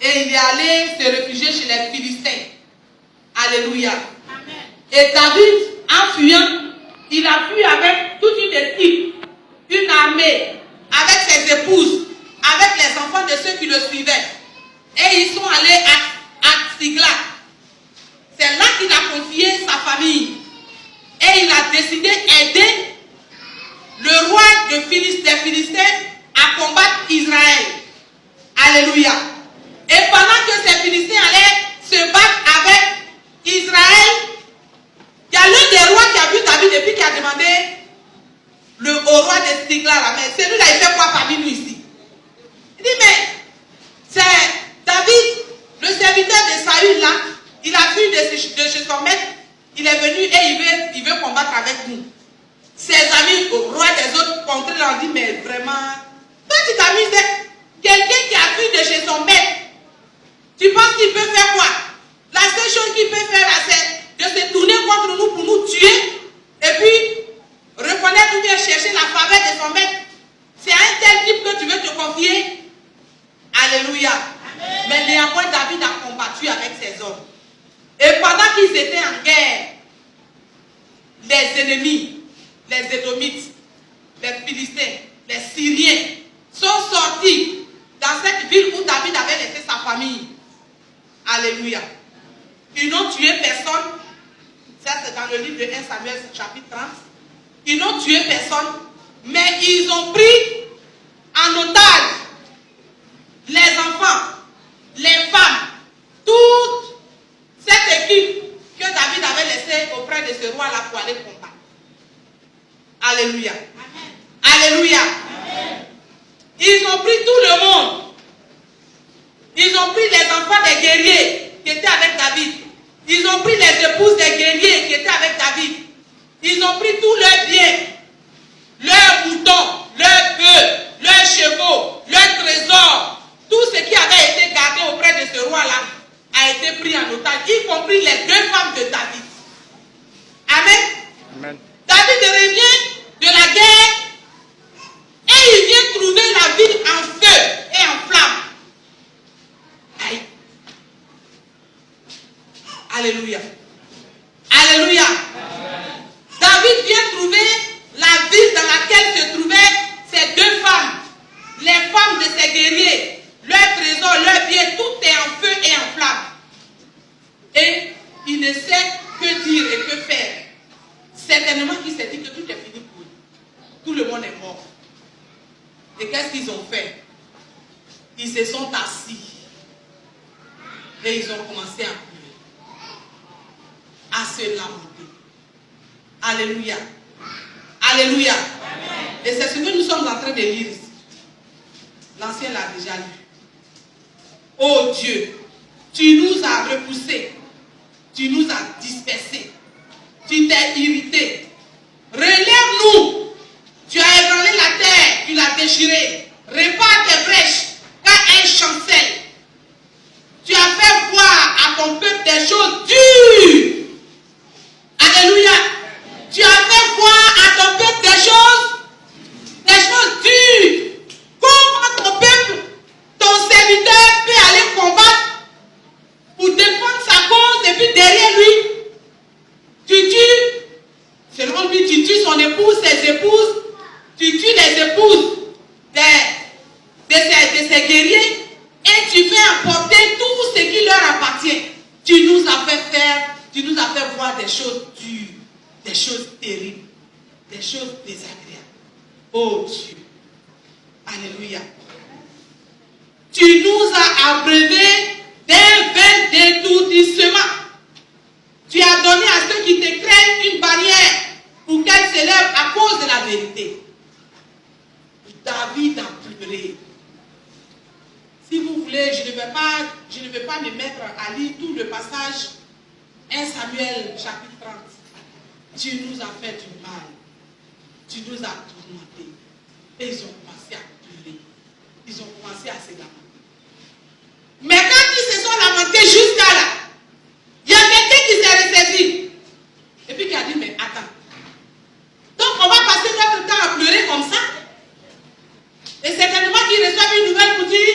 Et il est allé se réfugier chez les Philistins. Alléluia. Amen. Et David, en fuyant, il a fui avec toute une équipe, une armée, avec ses épouses, avec les enfants de ceux qui le suivaient. Et ils sont allés à Sigla. C'est là qu'il a confié sa famille. Et il a décidé d'aider le roi des Philistins à combattre Israël. Alléluia. Et pendant que ces Philistins allaient se battre avec Israël, il y a l'un des rois qui a vu David et puis qui a demandé au roi de Sigla, mais celui-là il fait quoi parmi nous ici? Il dit, mais c'est David, le serviteur de Saül là, il a fui de chez son maître, il est venu et il veut combattre avec nous. Ses amis, au roi des autres contrées, leur dit, mais vraiment, toi tu t'amuses, quelqu'un qui a fui de chez son maître, tu penses qu'il peut faire quoi? La seule chose qu'il peut faire, c'est de se tourner contre nous pour nous tuer, et puis reconnaître ou bien chercher la faveur de son maître. C'est à un tel type que tu veux te confier. Alléluia. Amen. Mais néanmoins, David a combattu avec ses hommes. Et pendant qu'ils étaient en guerre, les ennemis, les Édomites, les Philistins, les Syriens sont sortis dans cette ville où David avait laissé sa famille. Alléluia. Ils n'ont tué personne. Ça, c'est dans le livre de 1 Samuel, chapitre 30. Ils n'ont tué personne, mais ils ont pris en otage les enfants, les femmes, toute cette équipe que David avait laissée auprès de ce roi-là pour aller combattre. Alléluia. Amen. Alléluia. Amen. Ils ont pris tout le monde. Ils ont pris les enfants des guerriers qui étaient avec David. Ils ont pris les épouses des guerriers qui étaient avec David. Ils ont pris tous leurs biens, leurs moutons, leurs bœufs, leurs chevaux, leurs trésors. Tout ce qui avait été gardé auprès de ce roi-là a été pris en otage, y compris les deux femmes de David. Amen. Amen. David revient de la guerre et il vient trouver la ville en feu et en flamme. Aïe. Alléluia. Alléluia. Amen. David vient trouver la ville dans laquelle se trouvaient ces deux femmes, les femmes de ces guerriers, leurs trésors, leurs biens, tout est en feu et en flamme. Et il ne sait que dire et que faire. Certainement qu'il s'est dit que tout est fini pour eux. Tout le monde est mort. Et qu'est-ce qu'ils ont fait? Ils se sont assis et ils ont commencé à pleurer, à se lamenter. Alléluia. Alléluia. Amen. Et c'est ce que nous sommes en train de lire ici. L'ancien l'a déjà lu. Oh Dieu, tu nous as repoussés, tu nous as dispersés, tu t'es irrité. Relève-nous. Tu as ébranlé la terre, tu l'as déchirée. Répare tes brèches, car elle chancelle. Tu as fait voir à ton peuple des choses dures. Alléluia. Tu as fait voir à ton peuple des choses dures. Comment ton peuple, ton serviteur peut aller combattre pour défendre sa cause et puis derrière lui, tu tues, selon lui, tu tues son épouse, ses épouses, tu tues les épouses de ces guerriers et tu fais apporter tout ce qui leur appartient. Tu nous as fait voir des choses dures, des choses terribles, des choses désagréables. Oh Dieu. Alléluia. Tu nous as abreuvés d'un vain détourdissement. Tu as donné à ceux qui te craignent une barrière pour qu'elle s'élève à cause de la vérité. David a pleuré. Si vous voulez, je ne vais pas me mettre à lire tout le passage 1 Samuel chapitre 30. Tu nous as fait du mal. Tu nous as tourmentés. Et ils ont commencé à pleurer. Ils ont commencé à se lamenter. Mais quand ils se sont lamentés jusqu'à là, il y a quelqu'un qui s'est ressaisi. Et puis qui a dit, mais attends. Donc on va passer notre temps à pleurer comme ça. Et certainement qu'ils reçoivent une nouvelle pour dire,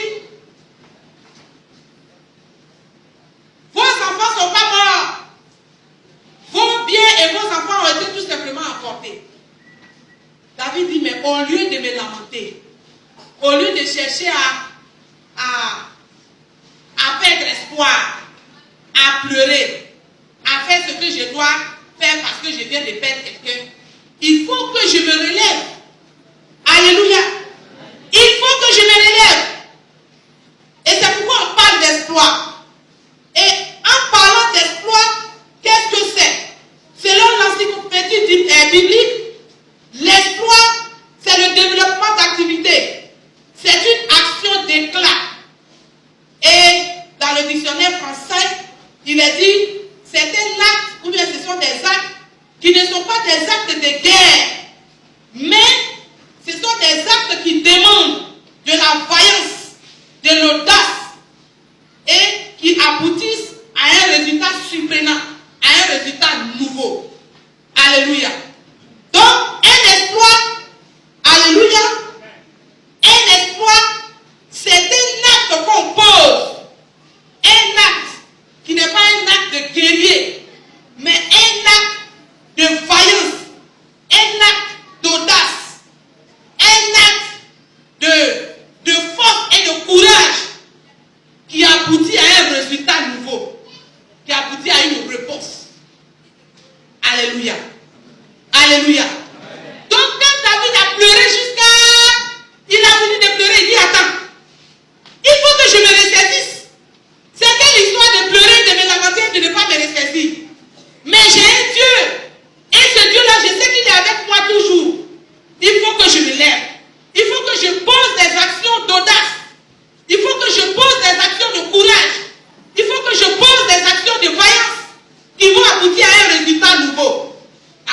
lamenter, au lieu de chercher à perdre espoir, à pleurer, à faire ce que je dois faire parce que je viens de perdre quelqu'un, il faut que je me relève. Alléluia. Il faut que je me relève. Et c'est pourquoi on parle d'espoir. Et en parlant d'espoir, qu'est-ce que c'est? Selon l'encyclopédie biblique, l'espoir, c'est le développement d'activité. C'est une action d'éclat. Et dans le dictionnaire français, il est dit, c'est un acte, ou bien ce sont des actes qui ne sont pas des actes de guerre, mais ce sont des actes qui demandent de la vaillance, de l'audace, et qui aboutissent à un résultat surprenant, à un résultat nouveau. Alléluia. Donc, un espoir, alléluia, un espoir, c'est un acte qu'on pose. Un acte qui n'est pas un acte de guerrier, mais un acte de vaillance, un acte d'audace, un acte de force et de courage qui aboutit à un résultat nouveau, qui aboutit à une réponse. Alléluia. Alléluia. Donc quand David a pleuré il a fini de pleurer, il dit attends, il faut que je me ressaisisse. C'est quelle histoire de pleurer, de me lamenter et de ne pas me ressaisir? Mais j'ai un Dieu. Et ce Dieu-là, je sais qu'il est avec moi toujours. Il faut que je me lève. Il faut que je pose des actions d'audace. Il faut que je pose des actions de courage. Il faut que je pose des actions de vaillance qui vont aboutir à un résultat nouveau.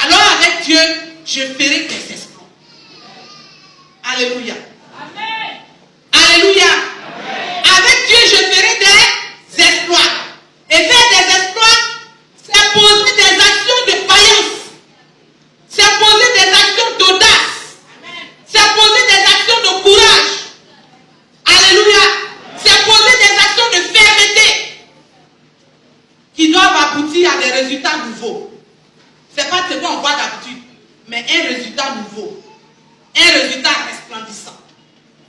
Alors avec Dieu, je ferai des exploits. Alléluia. Amen. Alléluia. Amen. Avec Dieu, je ferai des exploits. Et faire des exploits, c'est poser des actions de vaillance. C'est poser des actions d'audace. C'est poser des actions de courage. Alléluia. C'est poser des actions de fermeté qui doivent aboutir à des résultats nouveaux. Ce n'est pas ce qu'on voit d'habitude, mais un résultat nouveau. Un résultat resplendissant.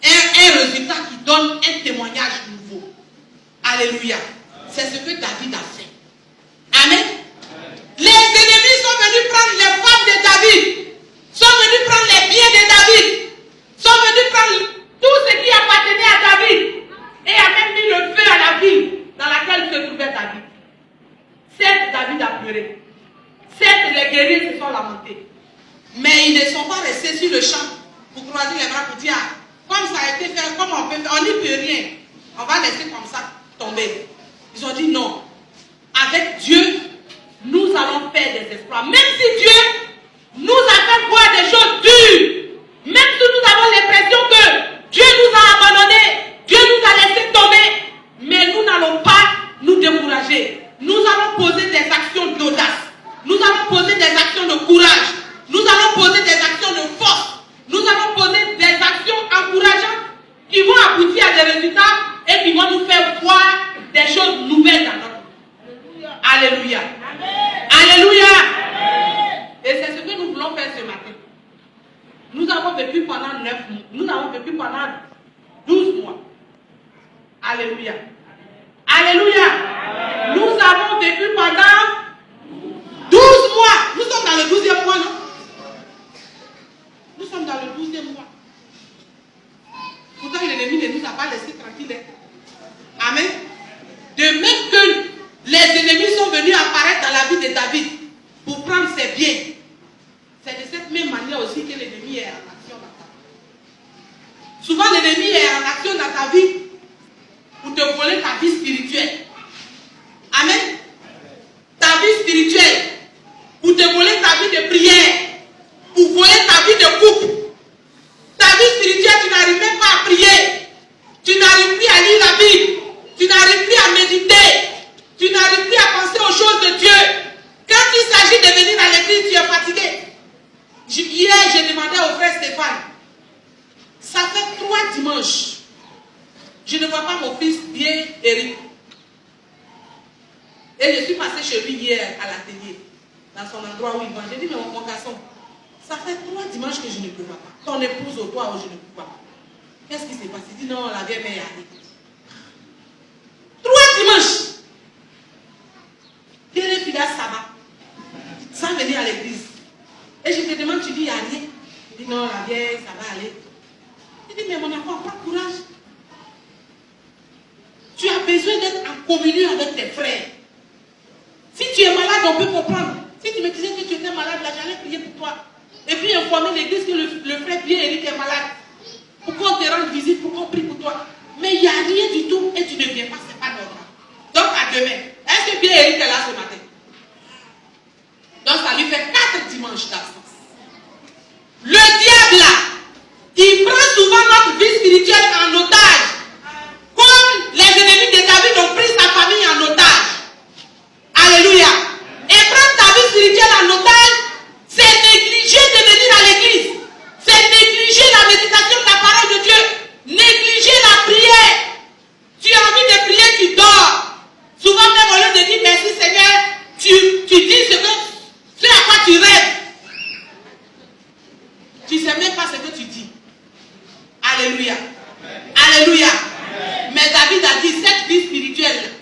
Un résultat qui donne un témoignage nouveau. Alléluia. C'est ce que David a fait. Amen. Les ennemis sont venus prendre les femmes de David, sont venus prendre les biens de David, sont venus prendre tout ce qui appartenait à David et a même mis le feu à la ville dans laquelle se trouvait David. Certes, David a pleuré. Certes, les guerriers se sont lamentés. Mais ils ne sont pas restés sur le champ pour croiser les bras pour dire comme ça a été fait, comme on peut faire, on n'y peut rien. On va laisser comme ça tomber. Ils ont dit non. Avec Dieu, nous allons faire des exploits. Même si Dieu nous a fait voir des choses dures, même si nous avons l'impression que Dieu nous a abandonnés, Dieu nous a laissé tomber, mais nous n'allons pas nous décourager. Nous allons poser des actions d'audace. Nous allons poser des actions de courage. Nous allons poser des actions de force. Nous allons poser des actions encourageantes qui vont aboutir à des résultats et qui vont nous faire voir des choses nouvelles dans notre vie. Alléluia. Amen. Alléluia. Amen. Et c'est ce que nous voulons faire ce matin. Nous avons vécu pendant 9 mois. Nous avons vécu pendant 12 mois. Alléluia. Alléluia. Amen. Nous avons vécu pendant 12 mois. Nous sommes dans le 12e mois, non? Nous sommes dans le 12e mois. Pourtant, l'ennemi ne nous a pas laissé tranquilles. Amen. De même que les ennemis sont venus apparaître dans la vie de David pour prendre ses biens, c'est de cette même manière aussi que l'ennemi est en action dans ta vie. Souvent, l'ennemi est en action dans ta vie pour te voler ta vie spirituelle. Amen. Ta vie spirituelle, pour te voler ta vie de prière, pour voler ta vie de couple. Ta vie spirituelle, tu n'arrives même pas à prier. Tu n'arrives plus à lire la Bible. Tu n'arrives plus à méditer. Tu n'arrives plus à penser aux choses de Dieu. Quand il s'agit de venir à l'église, tu es fatigué. Hier, j'ai demandé au frère Stéphane. Ça fait 3 dimanches. Je ne vois pas mon fils bien Eric. Et je suis passé chez lui hier à l'atelier, dans son endroit où il va. J'ai dit, mais mon garçon, Ça fait 3 dimanches que je ne peux pas. Ton épouse au toit, je ne peux pas. Qu'est-ce qui s'est passé? Il dit non, la vieille mère est allée. 3 dimanches. Il est fidèle sabbat. Sans venir à l'église. Et je te demande, tu dis, il n'y a rien. Il dit non, la vieille, ça va aller. Il dit, mais mon enfant, pas courage. Tu as besoin d'être en communion avec tes frères. Si tu es malade, on peut comprendre. Si tu me disais que tu étais malade, là, j'allais prier pour toi. Et puis informer l'église que le frère Pierre-Éric est malade. Pour qu'on te rende visite, pour qu'on prie pour toi. Mais il n'y a rien du tout et tu ne viens pas, c'est pas normal. Donc à demain, est-ce que Pierre-Éric est là ce matin? Donc ça lui fait 4 dimanches d'absence. Le diable là, il prend souvent notre vie spirituelle en otage. Comme les ennemis de David ont pris sa famille en otage. Alléluia. Et prendre ta vie spirituelle en otage, c'est négliger de venir à l'église. C'est négliger la méditation de la parole de Dieu. Négliger la prière. Tu as envie de prier, tu dors. Souvent même au lieu de dire merci Seigneur, tu dis ce à quoi tu rêves. Tu ne sais même pas ce que tu dis. Alléluia. Alléluia. Mais David a dit, cette vie spirituelle,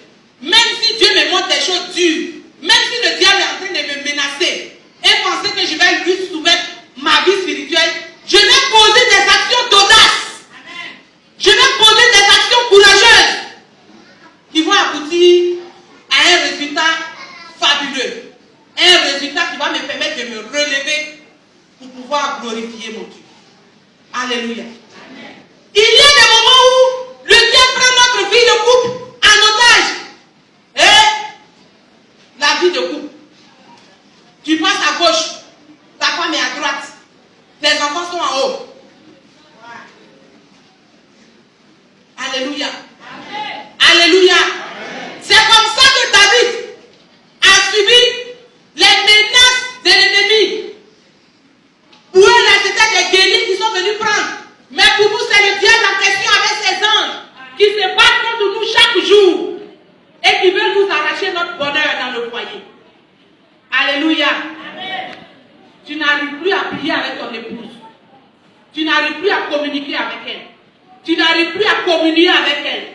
même si Dieu me montre des choses dures, même si le diable est en train de me menacer, et penser que je vais lui soumettre ma vie spirituelle, je vais poser des actions d'audace. Je vais poser des actions courageuses qui vont aboutir à un résultat fabuleux. Un résultat qui va me permettre de me relever pour pouvoir glorifier mon Dieu. Alléluia. Il y a des moments où le diable prend notre vie de couple en otage. Et la vie de couple. Tu passes à gauche, ta femme est à droite, tes enfants sont en haut. Alléluia. Alléluia. C'est comme ça que David a subi les menaces de l'ennemi. Pour eux, là, c'était des guerriers qui sont venus prendre. Mais pour nous, c'est le diable en question avec ses anges qui se battent contre nous chaque jour et qui veulent nous arracher notre bonheur dans le foyer. Alléluia. Amen. Tu n'arrives plus à prier avec ton épouse. Tu n'arrives plus à communiquer avec elle. Tu n'arrives plus à communier avec elle.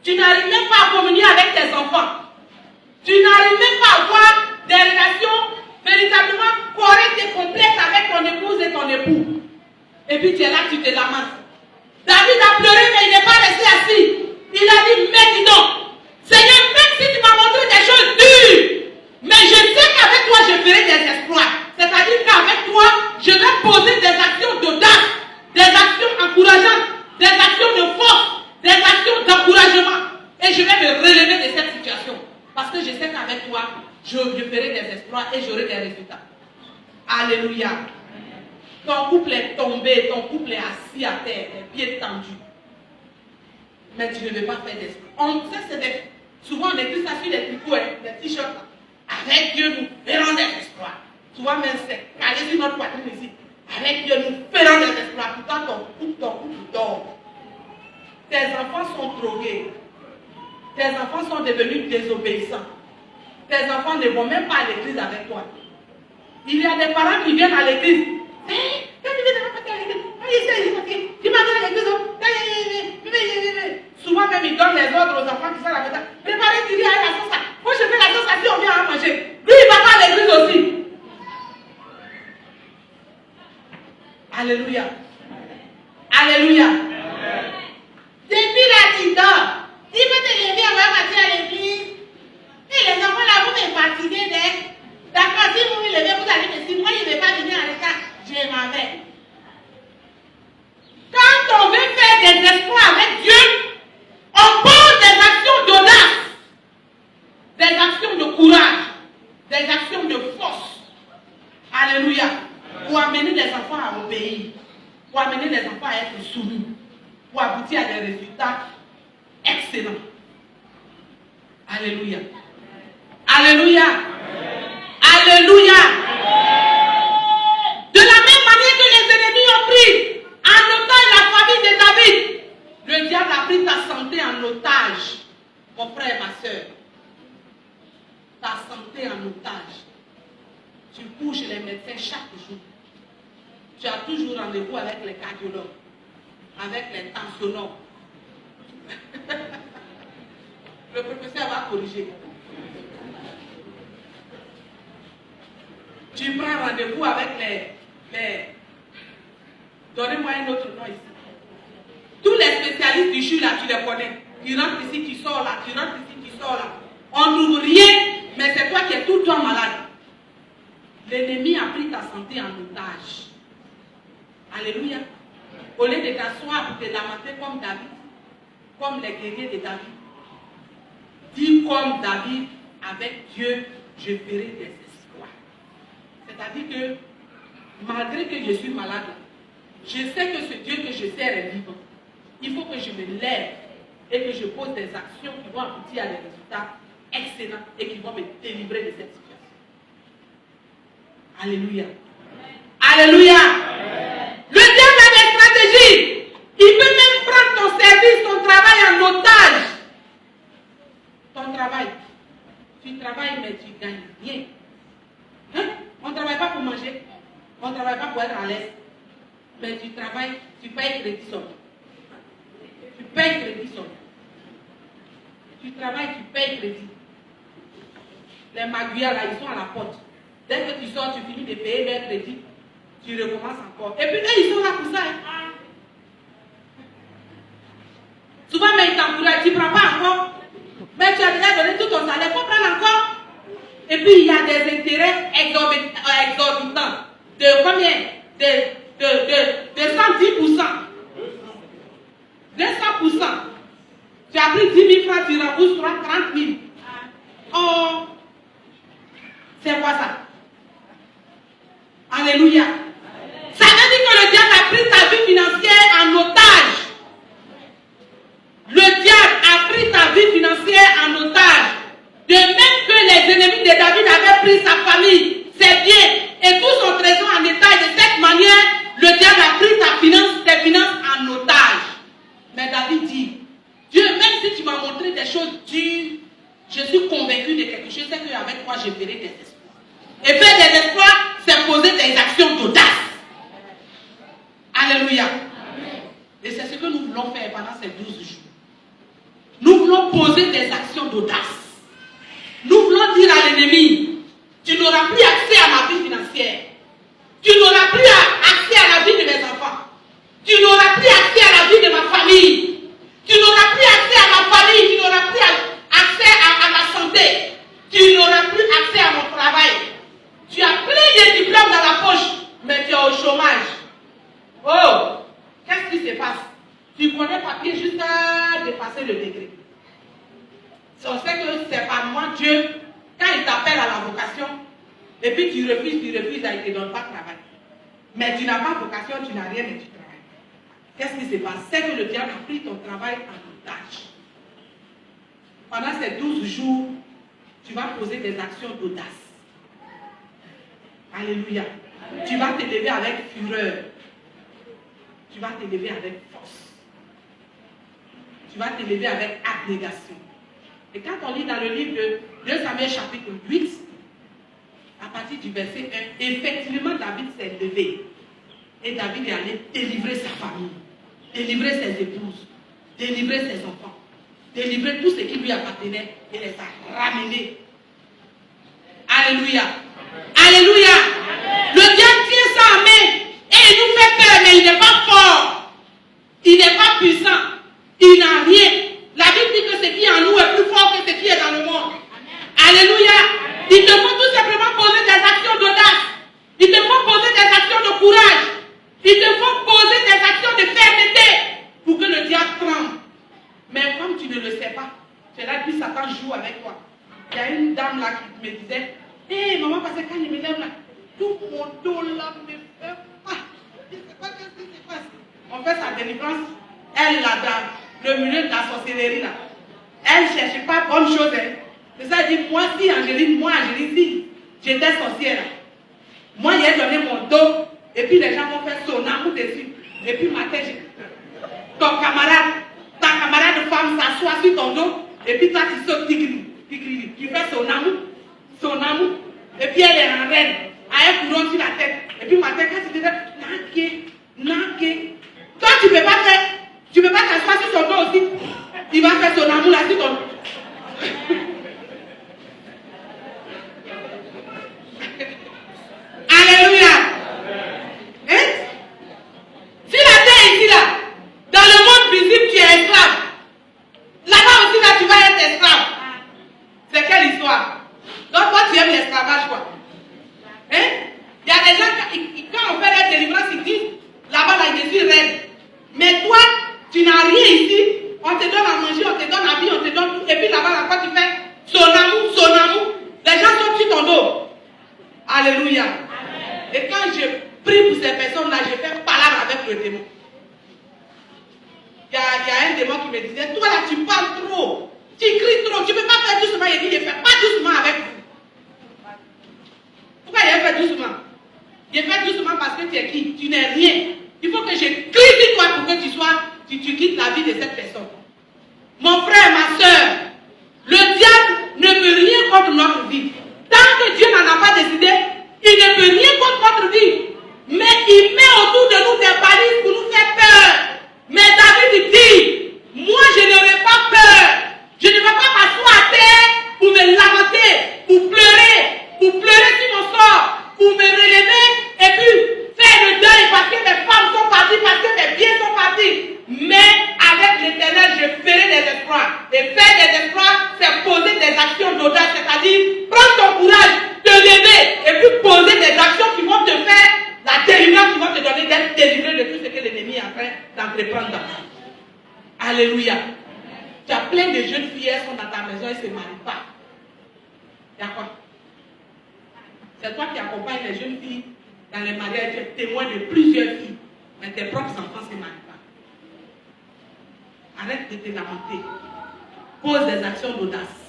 Tu n'arrives même pas à communier avec tes enfants. Tu n'arrives même pas à avoir des relations véritablement correctes et complètes avec ton épouse et ton époux. Et puis tu es là, tu te lamentes. David a pleuré, mais il n'est pas resté assis. Il a dit, mais dis donc, Seigneur, même si tu m'as montré des choses dures, mais je sais qu'avec toi, je ferai des exploits. C'est-à-dire qu'avec toi, je vais poser des actions d'audace, des actions encourageantes, des actions de force, des actions d'encouragement. Et je vais me relever de cette situation. Parce que je sais qu'avec toi, je ferai des exploits et j'aurai des résultats. Alléluia. Ton couple est tombé, ton couple est assis à terre, les pieds tendus. Mais tu ne veux pas faire d'esprit. On sait, c'est des... Souvent on écrit ça sur les tricots, les t-shirts. Avec Dieu, nous ferons des exploits. Souvent même c'est calé sur notre poitrine ici. Avec Dieu, nous ferons des exploits. Pourtant ton couple dort. Tes enfants sont drogués. Tes enfants sont devenus désobéissants. Tes enfants ne vont même pas à l'église avec toi. Il y a des parents qui viennent à l'église. Quand tu viens de partir à l'église, tu m'as donné à l'église. Souvent même ils donnent les ordres aux enfants qui sont à la maison. Préparez, tu viens à la sauce. Moi je fais la sauce à on vient à manger. Lui il va pas à l'église aussi. Alléluia. Alléluia. Depuis là tu dors. Tu peux te lever avant de partir à l'église. Et les enfants là vous me fatiguez d'être. D'accord, si vous me levez, vous allez me dire, moi je ne vais pas venir à l'écart. Je m'en vais. Quand on veut faire des exploits avec Dieu, on pose des actions d'audace, des actions de courage, des actions de force. Alléluia. Pour amener les enfants à obéir, pour amener les enfants à être soumis, pour aboutir à des résultats excellents. Alléluia. Alléluia. Alléluia. De la même manière que les ennemis ont pris en otage la famille de David, le diable a pris ta santé en otage, mon frère et ma soeur. Ta santé en otage. Tu couches les médecins chaque jour. tu as toujours rendez-vous avec les cardiologues, avec les tensiologues. Le professeur va corriger. Tu prends rendez-vous avec les... Donnez-moi un autre nom ici. Tous les spécialistes du CHU là, tu les connais. Tu rentres ici, tu sors là, tu rentres ici, tu sors là. On ne trouve rien, mais c'est toi qui es tout le temps malade. L'ennemi a pris ta santé en otage. Alléluia. Au lieu de t'asseoir pour te lamenter comme David, comme les guerriers de David, dis comme David, avec Dieu, je ferai des exploits. C'est-à-dire que, malgré que je suis malade, je sais que ce Dieu que je sers est vivant. Il faut que je me lève et que je pose des actions qui vont aboutir à des résultats excellents et qui vont me délivrer de cette situation. Alléluia. Alléluia. Le diable a des stratégies. Il peut même prendre ton service, ton travail en otage. Ton travail. Tu travailles mais tu gagnes rien. Hein? On ne travaille pas pour manger. On ne travaille pas pour être à l'aise. Mais tu travailles, tu payes crédit sur. Tu payes crédit sur. Tu travailles, tu payes crédit. Les maguillards là, ils sont à la porte. Dès que tu sors, tu finis de payer leur crédit. Tu recommences encore. Et puis eux, ils sont là pour ça. Hein? Souvent, mais ils t'encouragent, tu ne prends pas encore. Mais tu as déjà donné tout ton salaire, il faut prendre encore. Et puis, il y a des intérêts exorbitants. De combien? De 110%. 200%. Tu as pris 10 000 francs, tu rembourses 30 000. Oh, c'est quoi ça? Alléluia. Ça veut dire que le diable a pris ta vie financière en otage. Le diable a pris ta vie financière en otage. De même que les ennemis de David avaient pris sa famille, ses biens et tout son trésor en état. De cette manière, le diable a pris tes finances en otage. Mais David dit, Dieu, même si tu m'as montré des choses dures, je suis convaincu de quelque chose, c'est qu'avec toi, je ferai des espoirs. Et faire des espoirs, c'est poser des actions d'audace. Alléluia. Et c'est ce que nous voulons faire pendant ces 12 jours. Nous voulons poser des actions d'audace. Nous voulons dire à l'ennemi, tu n'auras plus accès à ma vie financière. Tu n'auras plus accès à la vie de mes enfants. Tu n'auras plus accès à la vie de ma famille. Tu n'auras plus accès à ma famille. Tu n'auras plus accès à ma santé. Tu n'auras plus accès à mon travail. Tu as plein de diplômes dans la poche, mais tu es au chômage. Oh, qu'est-ce qui se passe? Tu connais papier jusqu'à dépasser le degré. On sait que c'est par moi, Dieu, quand il t'appelle à la vocation, et puis tu refuses, il ne te donne pas de travail. Mais tu n'as pas de vocation, tu n'as rien, mais tu travailles. Qu'est-ce qui se passe? C'est que le diable a pris ton travail en otage. Pendant ces 12 jours, tu vas poser des actions d'audace. Alléluia. Amen. Tu vas te lever avec fureur. Tu vas te lever avec force. Tu vas te lever avec abnégation. Et quand on lit dans le livre de 2 Samuel chapitre 8, à partir du verset 1, effectivement David s'est levé. Et David est allé délivrer sa famille, délivrer ses épouses, délivrer ses enfants, délivrer tout ce qui lui appartenait et les a ramenés. Alléluia. Alléluia. Le diable tient ça en main et il nous fait peur, mais il n'est pas fort. Il n'est pas puissant. Il n'a rien. La Bible dit que ce qui est en nous est plus fort que ce qui est dans le monde. Alléluia. Il te faut tout simplement poser des actions d'audace. Il te faut poser des actions de courage. Il te faut poser des actions de fermeté pour que le diable tremble. Mais comme tu ne le sais pas, tu es là puis Satan joue avec toi. Il y a une dame là qui me disait, hé maman, parce que quand il me lève là, tout mon dos là me fait mal. Je ne sais pas ce qui se passe. On fait sa délivrance. Elle là dans le milieu de la sorcellerie là. Elle ne cherche pas bonne chose. C'est ça, elle dit, moi si Angéline, si j'étais sorcière. Moi j'ai donné mon dos. Et puis les gens vont faire son amour dessus. Et puis ma tête, ta camarade de femme s'assoit sur ton dos. Et puis toi tu sautes, tu fais son amour. Et puis elle est en reine, à un couronne sur la tête. Et puis ma tête, quand tu dis, Nanké. Toi, tu ne peux pas faire. Tu ne peux pas t'asseoir sur son dos aussi. Il va faire son amour là sur ton. Alléluia. Hein? Si la terre est ici là, dans le monde visible, tu es esclave. Là-bas aussi, là, tu vas être esclave. C'est quelle histoire? Donc, toi, tu aimes l'esclavage, quoi. Hein? Il y a des gens, quand on fait la délivrance, ils disent, là-bas, là, je suis reine. Mais toi, tu n'as rien ici. On te donne à manger, on te donne à vivre, on te donne tout. Et puis là-bas, là, quand tu fais son amour, les gens sont sur ton dos. Alléluia. Amen. Et quand je prie pour ces personnes-là, je fais palabre avec le démon. Il y a un démon qui me disait, toi là, tu parles trop. Tu cries trop. Tu ne peux pas faire doucement. Il dit, je ne fais pas doucement avec vous. Pourquoi il a fait doucement? Il a fait doucement parce que tu es qui? Tu n'es rien. Il faut que je crie sur toi pour que tu quittes la vie de cette personne. Mon frère, ma soeur, le diable ne peut rien contre notre vie. Tant que Dieu n'en a pas décidé, il ne peut rien contre notre vie. Mais il met autour de nous des balises pour nous faire peur. Mais David dit, moi je n'aurai pas peur. Je ne vais pas m'asseoir à terre pour me lamenter, pour pleurer sur mon sort, pour me relever et puis faire le deuil parce que mes femmes sont parties, parce que mes biens sont partis. Mais avec l'Éternel, je ferai des exploits. Et faire des exploits, c'est poser des actions d'audace, c'est-à-dire prendre ton courage, te lever et puis poser des actions qui vont te faire la délivrance, qui vont te donner d'être délivré de tout ce que l'ennemi est en train d'entreprendre dans ta vie. Alléluia. Tu as plein de jeunes filles, elles sont dans ta maison, elles ne se marient pas. Il y a quoi? C'est toi qui accompagnes les jeunes filles dans les mariages, tu es témoin de plusieurs filles, mais tes propres enfants ne se marient pas. Arrête de te lamenter. Pose des actions d'audace.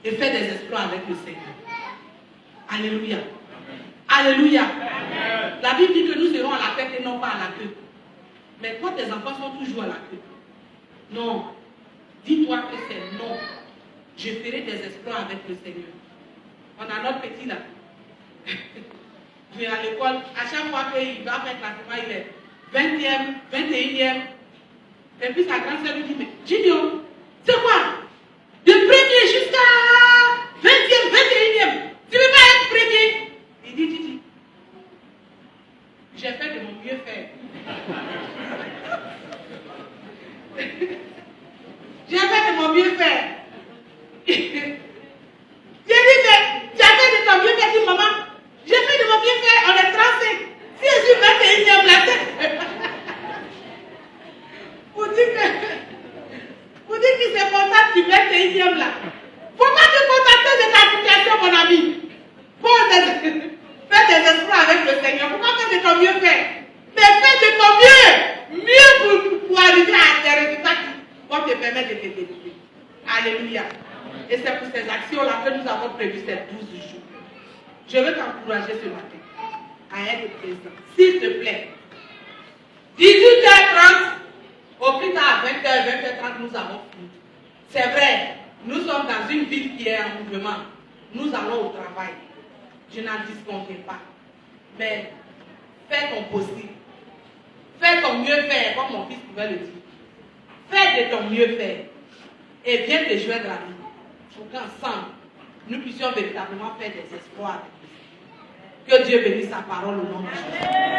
Et fais des exploits avec le Seigneur. Alléluia. Alléluia. Amen. La Bible dit que nous serons à la tête et non pas à la queue. Mais toi, tes enfants sont toujours à la queue. Non. Dis-toi que c'est non. Je ferai des exploits avec le Seigneur. On a notre petit là. Il est à l'école. À chaque fois qu'il va faire classement, il est 20e, 21e. Et puis sa grande sœur lui dit, mais Gideon, c'est quoi? De premier jusqu'à 20e, 21e. Tu ne veux pas être premier? Il dit, Titi, j'ai fait de mon mieux faire. J'ai fait de mon mieux faire. J'ai dit, mais j'ai fait de ton mieux faire. Dit, maman, j'ai fait de mon mieux faire. On est 35. Si je suis 21e, la tête. Vous dites qu'il se contacte du 21e là. Faut pas te contacter de ta situation, mon ami. Fais des espoirs avec le Seigneur. Pourquoi faire de ton mieux faire? Mais fais de ton mieux. Mieux pour arriver à des résultats qui vont te permettre de te délivrer. Alléluia. Et c'est pour ces actions-là que nous avons prévu ces 12 jours. Je veux t'encourager ce matin à être présent. S'il te plaît. 18h30. Au plus tard, à 20h, 20h30, nous avons fini. C'est vrai, nous sommes dans une ville qui est en mouvement. Nous allons au travail. Je n'en disconviens pas. Mais fais ton possible. Fais ton mieux faire, comme mon fils pouvait le dire. Fais de ton mieux faire. Et viens te joindre à nous. Pour qu'ensemble, nous puissions véritablement faire des espoirs. Que Dieu bénisse sa parole au nom de Jésus.